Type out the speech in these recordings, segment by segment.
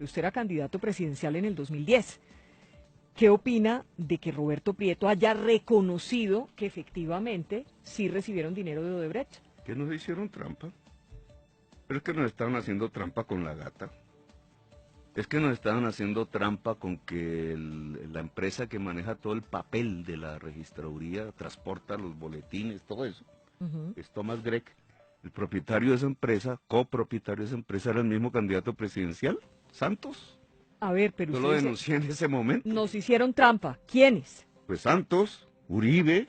Usted era candidato presidencial en el 2010. ¿Qué opina de que Roberto Prieto haya reconocido que efectivamente sí recibieron dinero de Odebrecht? Que nos hicieron trampa. Pero es que nos estaban haciendo trampa con la gata. Es que nos estaban haciendo trampa con que la empresa que maneja todo el papel de la registraduría, transporta los boletines, todo eso, es Thomas Gregg. El propietario de esa empresa, copropietario de esa empresa, era el mismo candidato presidencial, Santos. A ver, pero Yo usted lo dice, denuncié en ese momento. nos hicieron trampa. ¿Quiénes? Pues Santos, Uribe.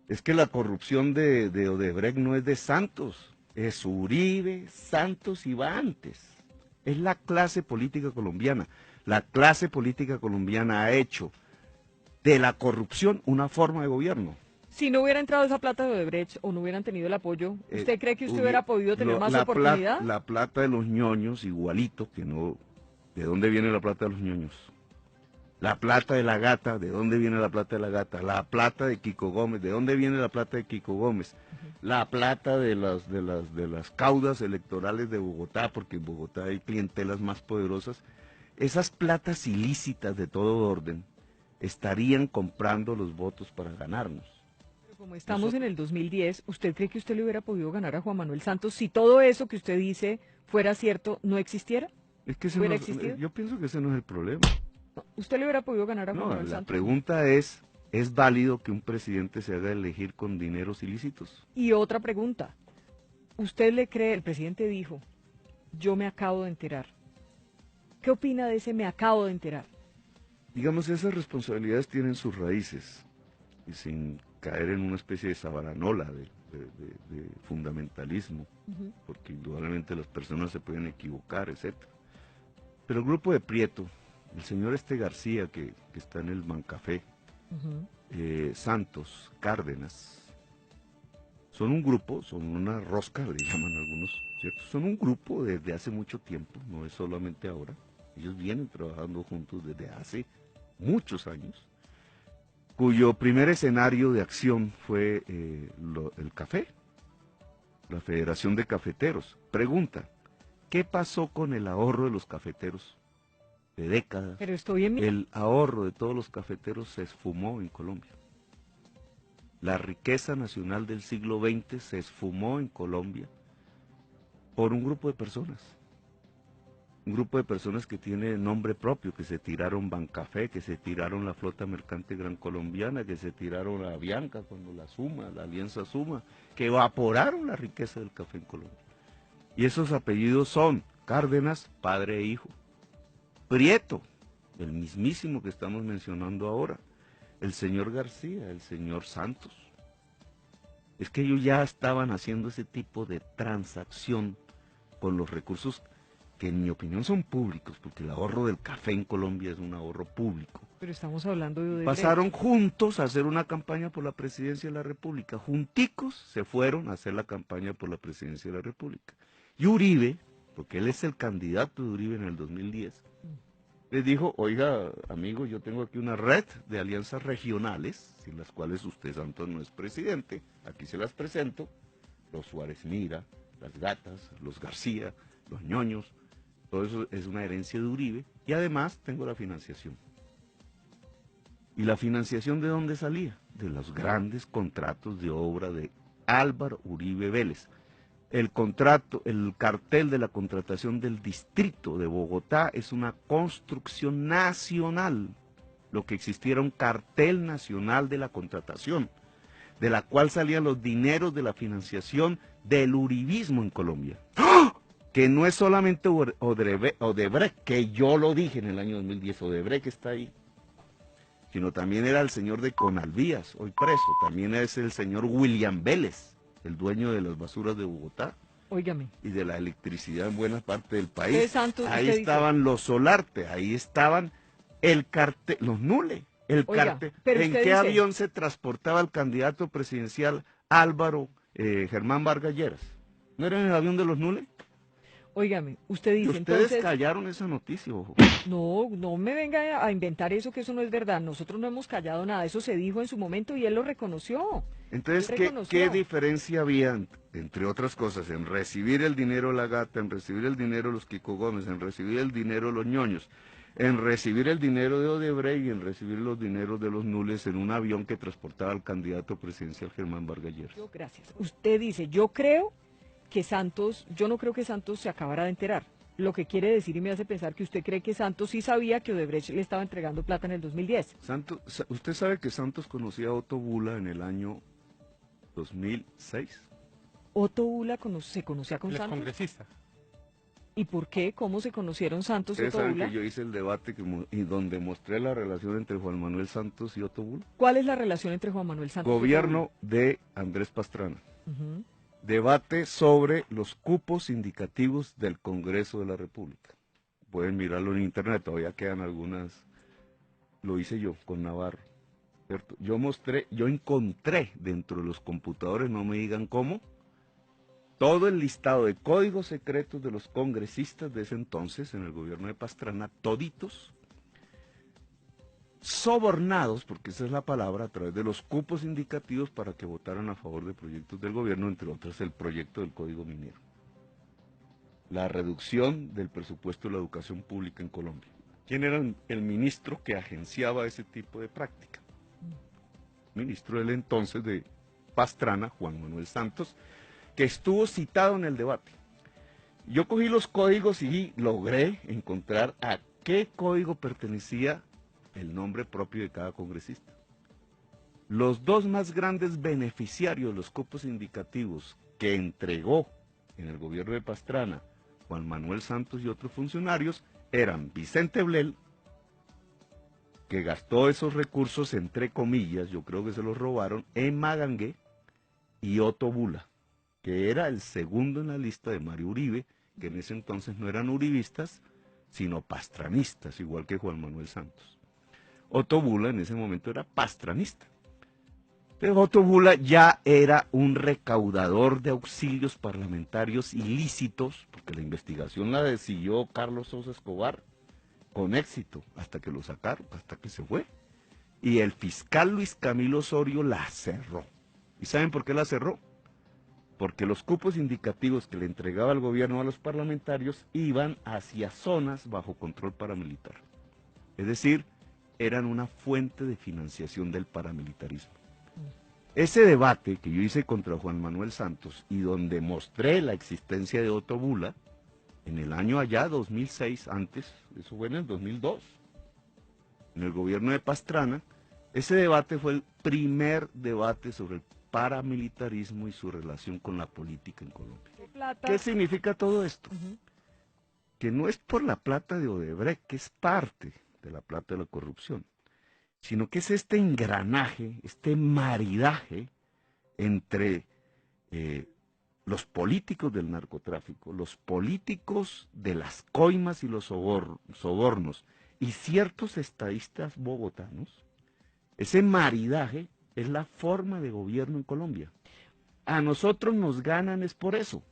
Es que la corrupción de Odebrecht no es de Santos, es Uribe, Santos y va antes. Es la clase política colombiana. La clase política colombiana ha hecho de la corrupción una forma de gobierno. Si no hubiera entrado esa plata de Odebrecht o no hubieran tenido el apoyo, ¿usted cree que usted hubiera podido tener más oportunidad? La plata de los ñoños, igualito, que no... ¿De dónde viene la plata de los ñoños? La plata de la gata, ¿de dónde viene la plata de la gata? La plata de Kiko Gómez, ¿de dónde viene la plata de Kiko Gómez? La plata de las caudas electorales de Bogotá, porque en Bogotá hay clientelas más poderosas. Esas platas ilícitas de todo orden estarían comprando los votos para ganarnos. Pero como estamos en el 2010, ¿usted cree que usted le hubiera podido ganar a Juan Manuel Santos si todo eso que usted dice fuera cierto, no existiera? Es que ¿Hubiera existido? yo pienso que ese no es el problema. ¿Usted le hubiera podido ganar a Juan No, Manuel la Santos? pregunta ¿es válido que un presidente se haga elegir con dineros ilícitos? Y otra pregunta, ¿usted le cree, el presidente dijo, yo me acabo de enterar? ¿Qué opina de ese me acabo de enterar? Digamos, esas responsabilidades tienen sus raíces, y sin caer en una especie de sabaranola de fundamentalismo, porque indudablemente las personas se pueden equivocar, etcétera. Pero el grupo de Prieto, el señor García, que está en el Mancafé, Santos, Cárdenas, son un grupo, son una rosca, le llaman algunos, ¿cierto? Son un grupo desde hace mucho tiempo, no es solamente ahora. Ellos vienen trabajando juntos desde hace muchos años, cuyo primer escenario de acción fue el café, la Federación de Cafeteros. Pregunta, ¿qué pasó con el ahorro de los cafeteros de décadas? Pero estoy en mi... El ahorro de todos los cafeteros se esfumó en Colombia. La riqueza nacional del siglo XX se esfumó en Colombia por un grupo de personas. Un grupo de personas que tiene nombre propio, que se tiraron Bancafé, que se tiraron la flota mercante gran colombiana, que se tiraron a Avianca cuando la Alianza Suma, que evaporaron la riqueza del café en Colombia. Y esos apellidos son Cárdenas, padre e hijo, Prieto, el mismísimo que estamos mencionando ahora, el señor García, el señor Santos. Es que ellos ya estaban haciendo ese tipo de transacción con los recursos que en mi opinión son públicos, porque el ahorro del café en Colombia es un ahorro público. Pero estamos hablando de Odebrecht. Pasaron juntos a hacer una campaña por la presidencia de la República. Junticos se fueron a hacer la campaña por la presidencia de la República. Y Uribe, porque él es el candidato de Uribe en el 2010, les dijo, oiga, amigo, yo tengo aquí una red de alianzas regionales, sin las cuales usted, Santos, no es presidente. Aquí se las presento. Los Suárez Mira, las Gatas, los García, los Ñoños. Todo eso es una herencia de Uribe. Y además tengo la financiación. ¿Y la financiación de dónde salía? De los grandes contratos de obra de Álvaro Uribe Vélez. El cartel de la contratación del distrito de Bogotá es una construcción nacional. Lo que existiera un cartel nacional de la contratación, de la cual salían los dineros de la financiación del uribismo en Colombia. ¡Oh! Que no es solamente Odebrecht, que yo lo dije en el año 2010, Odebrecht está ahí, sino también era el señor de Conalvías, hoy preso, también es el señor William Vélez, el dueño de las basuras de Bogotá. Óigame. Y de la electricidad en buena parte del país. Santos, ahí estaban los Solarte, ahí estaban el cartel, los Nule, el cartel. ¿En qué avión se transportaba el candidato presidencial Álvaro Germán Vargas Lleras? ¿No era en el avión de los Nule? Óigame, usted Y dice ustedes entonces, callaron esa noticia, ojo. no, no me venga a inventar eso, que eso no es verdad. Nosotros no hemos callado nada, eso se dijo en su momento y él lo reconoció. Él Entonces, ¿qué reconoció. diferencia había, entre otras cosas, en recibir el dinero de la gata, en recibir el dinero de los Kiko Gómez, en recibir el dinero de los ñoños, en recibir el dinero de Odebrecht y en recibir los dineros de los nules en un avión que transportaba al candidato presidencial Germán Vargas Lleras? Gracias. Usted dice, yo creo que Santos, yo no creo que Santos se acabara de enterar. Lo que quiere decir y me hace pensar que usted cree que Santos sí sabía que Odebrecht le estaba entregando plata en el 2010. Usted sabe que Santos conocía a Otto Bula en el año 2006. Otto Bula se conocía con Él es Santos. congresista. ¿Y por qué? ¿Cómo se conocieron Santos y Ustedes Otto saben Bula? que yo hice el debate y donde mostré la relación entre Juan Manuel Santos y Otto Bula. ¿Cuál es la relación entre Juan Manuel Santos y Otto Gobierno de Andrés Pastrana. Bula? Ujú. Debate sobre los cupos indicativos del Congreso de la República. Pueden mirarlo en internet, todavía quedan algunas. Lo hice yo con Navarro, ¿cierto? Yo encontré dentro de los computadores, no me digan cómo, todo el listado de códigos secretos de los congresistas de ese entonces en el gobierno de Pastrana, toditos, sobornados, porque esa es la palabra, a través de los cupos indicativos para que votaran a favor de proyectos del gobierno, entre otros el proyecto del Código Minero. La reducción del presupuesto de la educación pública en Colombia. ¿Quién era el ministro que agenciaba ese tipo de práctica? Ministro del entonces de Pastrana, Juan Manuel Santos, que estuvo citado en el debate. Yo cogí los códigos y logré encontrar a qué código pertenecía el nombre propio de cada congresista. Los dos más grandes beneficiarios de los cupos indicativos que entregó en el gobierno de Pastrana Juan Manuel Santos y otros funcionarios eran Vicente Blel, que gastó esos recursos entre comillas, yo creo que se los robaron, en Magangué, y Otto Bula, que era el segundo en la lista de Mario Uribe, que en ese entonces no eran uribistas, sino pastranistas, igual que Juan Manuel Santos. Otto Bula en ese momento era pastranista. Entonces Otto Bula ya era un recaudador de auxilios parlamentarios ilícitos, porque la investigación la decidió Carlos Sosa Escobar con éxito, hasta que lo sacaron, hasta que se fue. Y el fiscal Luis Camilo Osorio la cerró. ¿Y saben por qué la cerró? Porque los cupos indicativos que le entregaba el gobierno a los parlamentarios iban hacia zonas bajo control paramilitar. Es decir, eran una fuente de financiación del paramilitarismo. Ese debate que yo hice contra Juan Manuel Santos y donde mostré la existencia de Otto Bula, en el año allá, 2006, antes, eso fue en el 2002, en el gobierno de Pastrana, ese debate fue el primer debate sobre el paramilitarismo y su relación con la política en Colombia. ¿Qué significa todo esto? Que no es por la plata de Odebrecht, que es parte de la plata de la corrupción, sino que es este engranaje, este maridaje entre los políticos del narcotráfico, los políticos de las coimas y los sobornos, y ciertos estadistas bogotanos. Ese maridaje es la forma de gobierno en Colombia. A nosotros nos ganan es por eso.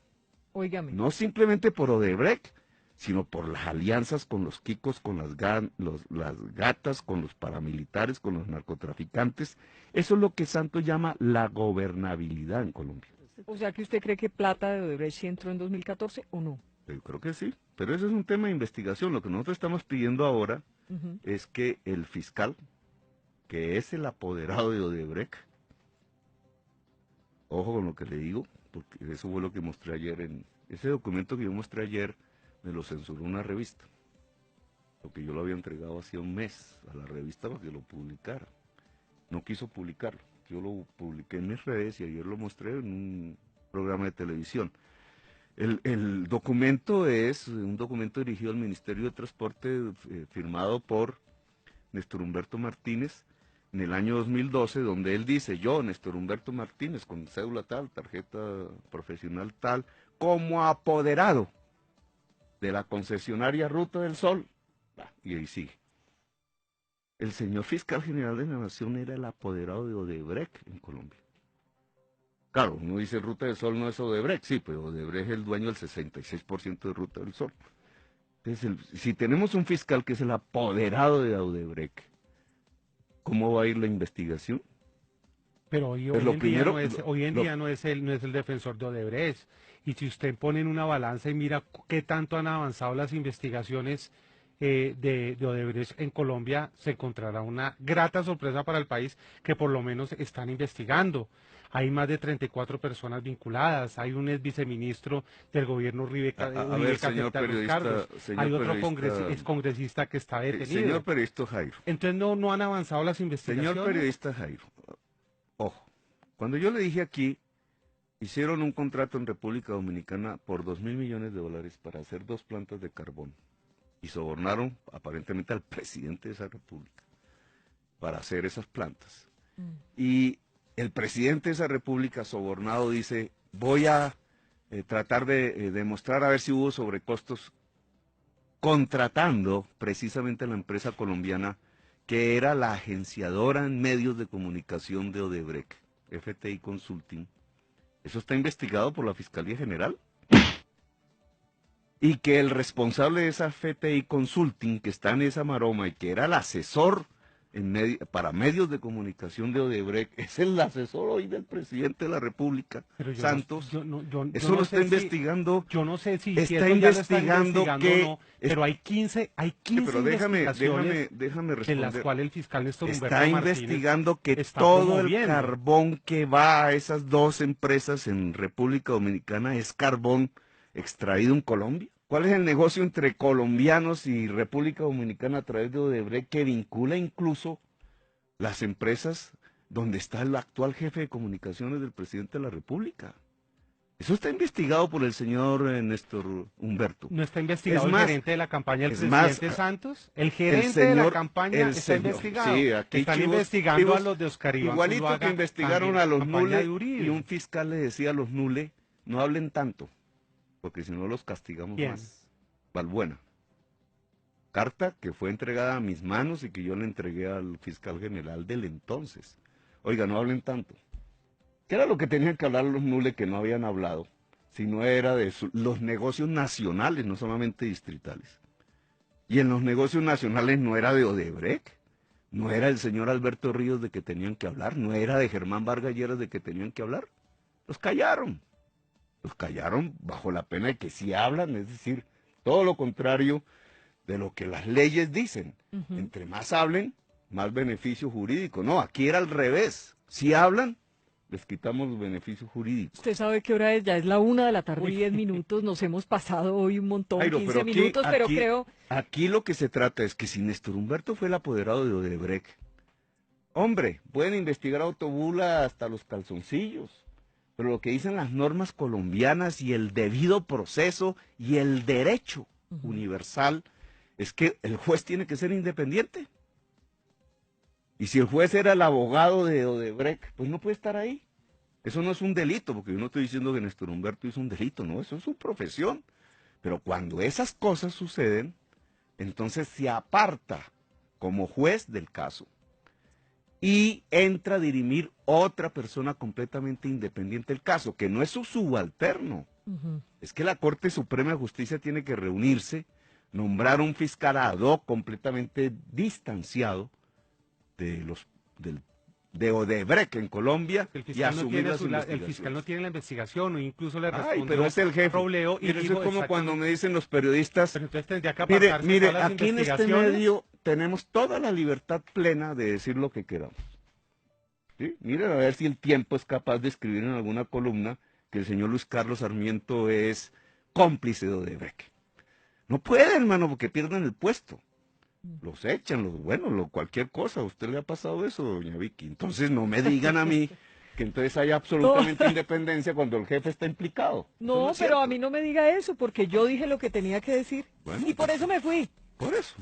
Óigame. No simplemente por Odebrecht, sino por las alianzas con los Kikos, con las gatas, con los paramilitares, con los narcotraficantes. Eso es lo que Santos llama la gobernabilidad en Colombia. O sea que usted cree que plata de Odebrecht sí entró en 2014 o no. Yo creo que sí, pero ese es un tema de investigación. Lo que nosotros estamos pidiendo ahora es que el fiscal, que es el apoderado de Odebrecht, ojo con lo que le digo, porque eso fue lo que mostré ayer ese documento que yo mostré ayer, me lo censuró una revista, porque yo lo había entregado hacía un mes a la revista para que lo publicara. No quiso publicarlo, yo lo publiqué en mis redes y ayer lo mostré en un programa de televisión. El documento es un documento dirigido al Ministerio de Transporte, firmado por Néstor Humberto Martínez, en el año 2012, donde él dice: yo, Néstor Humberto Martínez, con cédula tal, tarjeta profesional tal, como apoderado de la concesionaria Ruta del Sol, y ahí sigue. El señor fiscal general de la Nación era el apoderado de Odebrecht en Colombia. Claro, uno dice Ruta del Sol no es Odebrecht, sí, pero Odebrecht es el dueño del 66% de Ruta del Sol. Entonces, si tenemos un fiscal que es el apoderado de Odebrecht, ¿cómo va a ir la investigación? Pero hoy, Pues hoy lo en día primero, no es, hoy en día no es el defensor de Odebrecht. Y si usted pone en una balanza y mira qué tanto han avanzado las investigaciones de Odebrecht en Colombia, se encontrará una grata sorpresa para el país que por lo menos están investigando. Hay más de 34 personas vinculadas, hay un ex viceministro del gobierno a Uribe ver, que acepta los cargos, hay otro excongresista que está señor detenido. periodista Jairo, Entonces no han avanzado las señor investigaciones. periodista Jairo, ojo, cuando yo le dije aquí, hicieron un contrato en República Dominicana por $2.000 millones para hacer 2 plantas de carbón y sobornaron aparentemente al presidente de esa república para hacer esas plantas. Y el presidente de esa república sobornado dice, voy a tratar de demostrar a ver si hubo sobrecostos contratando precisamente a la empresa colombiana que era la agenciadora en medios de comunicación de Odebrecht, FTI Consulting. Eso está investigado por la Fiscalía General. Y que el responsable de esa FTI Consulting, que está en esa maroma y que era el asesor para medios de comunicación de Odebrecht, es el asesor hoy del presidente de la República, Pero Santos. yo Eso no lo sé está si, investigando. yo no sé si Está eso ya lo está investigando investigando o no, pero hay 15 pero investigaciones déjame de las responder. cuales el fiscal Néstor Humberto Está Martínez investigando que está todo el promoviendo. carbón que va a esas 2 empresas en República Dominicana es carbón extraído en Colombia. ¿Cuál es el negocio entre colombianos y República Dominicana a través de Odebrecht que vincula incluso las empresas donde está el actual jefe de comunicaciones del presidente de la República? Eso está investigado por el señor Néstor Humberto. ¿No está investigado Es más, el gerente de la campaña del es más, presidente Santos? El gerente de la campaña está investigado. Sí, aquí Están chivos, investigando a los de Oscar Iván igualito que Zuluaga, investigaron también a la los campaña de Nule, y Uribe. un fiscal le decía a los Nule, no hablen tanto, porque si no los castigamos ¿Quién? más. Balbuena. Carta que fue entregada a mis manos y que yo le entregué al fiscal general del entonces. Oiga, no hablen tanto. ¿Qué era lo que tenían que hablar los Nule que no habían hablado? Si no era de los negocios nacionales, no solamente distritales. Y en los negocios nacionales no era de Odebrecht, no era el señor Alberto Ríos de que tenían que hablar, no era de Germán Vargas Lleras de que tenían que hablar. Los callaron bajo la pena de que sí hablan, es decir, todo lo contrario de lo que las leyes dicen. Entre más hablen, más beneficio jurídico. No, aquí era al revés. Si hablan, les quitamos los beneficios jurídicos. Usted sabe qué hora es, ya es la 1 de la tarde y 10 minutos, nos hemos pasado hoy un montón, Jairo, 15 pero aquí, minutos, pero creo... Aquí lo que se trata es que si Néstor Humberto fue el apoderado de Odebrecht, hombre, pueden investigar a Autobula hasta los calzoncillos, pero lo que dicen las normas colombianas y el debido proceso y el derecho universal es que el juez tiene que ser independiente. Y si el juez era el abogado de Odebrecht, pues no puede estar ahí. Eso no es un delito, porque yo no estoy diciendo que Néstor Humberto hizo un delito, no, eso es su profesión. Pero cuando esas cosas suceden, entonces se aparta como juez del caso y entra a dirimir otra persona completamente independiente del caso, que no es su subalterno. Es que la Corte Suprema de Justicia tiene que reunirse, nombrar un fiscal ad hoc completamente distanciado de Odebrecht en Colombia y asumir las investigaciones. El fiscal no tiene la investigación o incluso le respondió pero es el jefe. Robledo y Mire, eso dijo es como cuando me dicen los periodistas, pero entonces tendría que mire, apartarse todas las aquí en este investigaciones. medio tenemos toda la libertad plena de decir lo que queramos. ¿Sí? Miren a ver si el tiempo es capaz de escribir en alguna columna que el señor Luis Carlos Sarmiento es cómplice de Odebrecht. No pueden, hermano, porque pierden el puesto. Los echan, cualquier cosa. ¿A usted le ha pasado eso, doña Vicky? Entonces no me digan a mí que entonces hay absolutamente independencia cuando el jefe está implicado. No, pero a mí no me diga eso, porque yo dije lo que tenía que decir. Bueno, y por eso me fui. Por eso.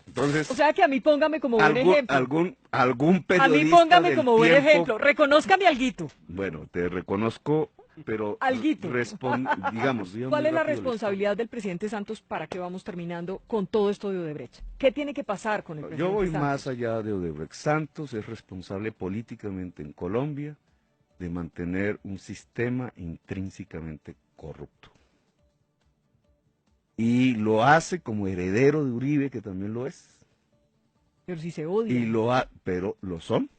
Entonces, O sea que a mí póngame como buen ejemplo. Algún periodista A mí póngame del como buen tiempo, ejemplo. Reconózcame alguito. Bueno, te reconozco, pero Alguito. digamos ¿Cuál es la rápido responsabilidad del presidente Santos para que vamos terminando con todo esto de Odebrecht? ¿Qué tiene que pasar con el presidente Yo voy Santos? más allá de Odebrecht. Santos es responsable políticamente en Colombia de mantener un sistema intrínsecamente corrupto. Y lo hace como heredero de Uribe, que también lo es. Pero si se odian. Pero lo son.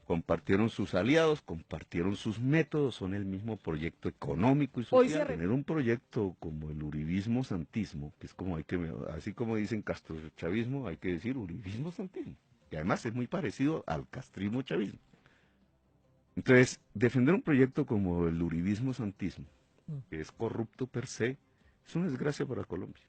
Compartieron sus aliados, compartieron sus métodos, son el mismo proyecto económico y Hoy social. Tener un proyecto como el uribismo-santismo, que es como así como dicen Castro-chavismo, hay que decir uribismo-santismo, que además es muy parecido al castrismo-chavismo. Entonces, defender un proyecto como el uribismo-santismo, que es corrupto per se, es una desgracia para Colombia.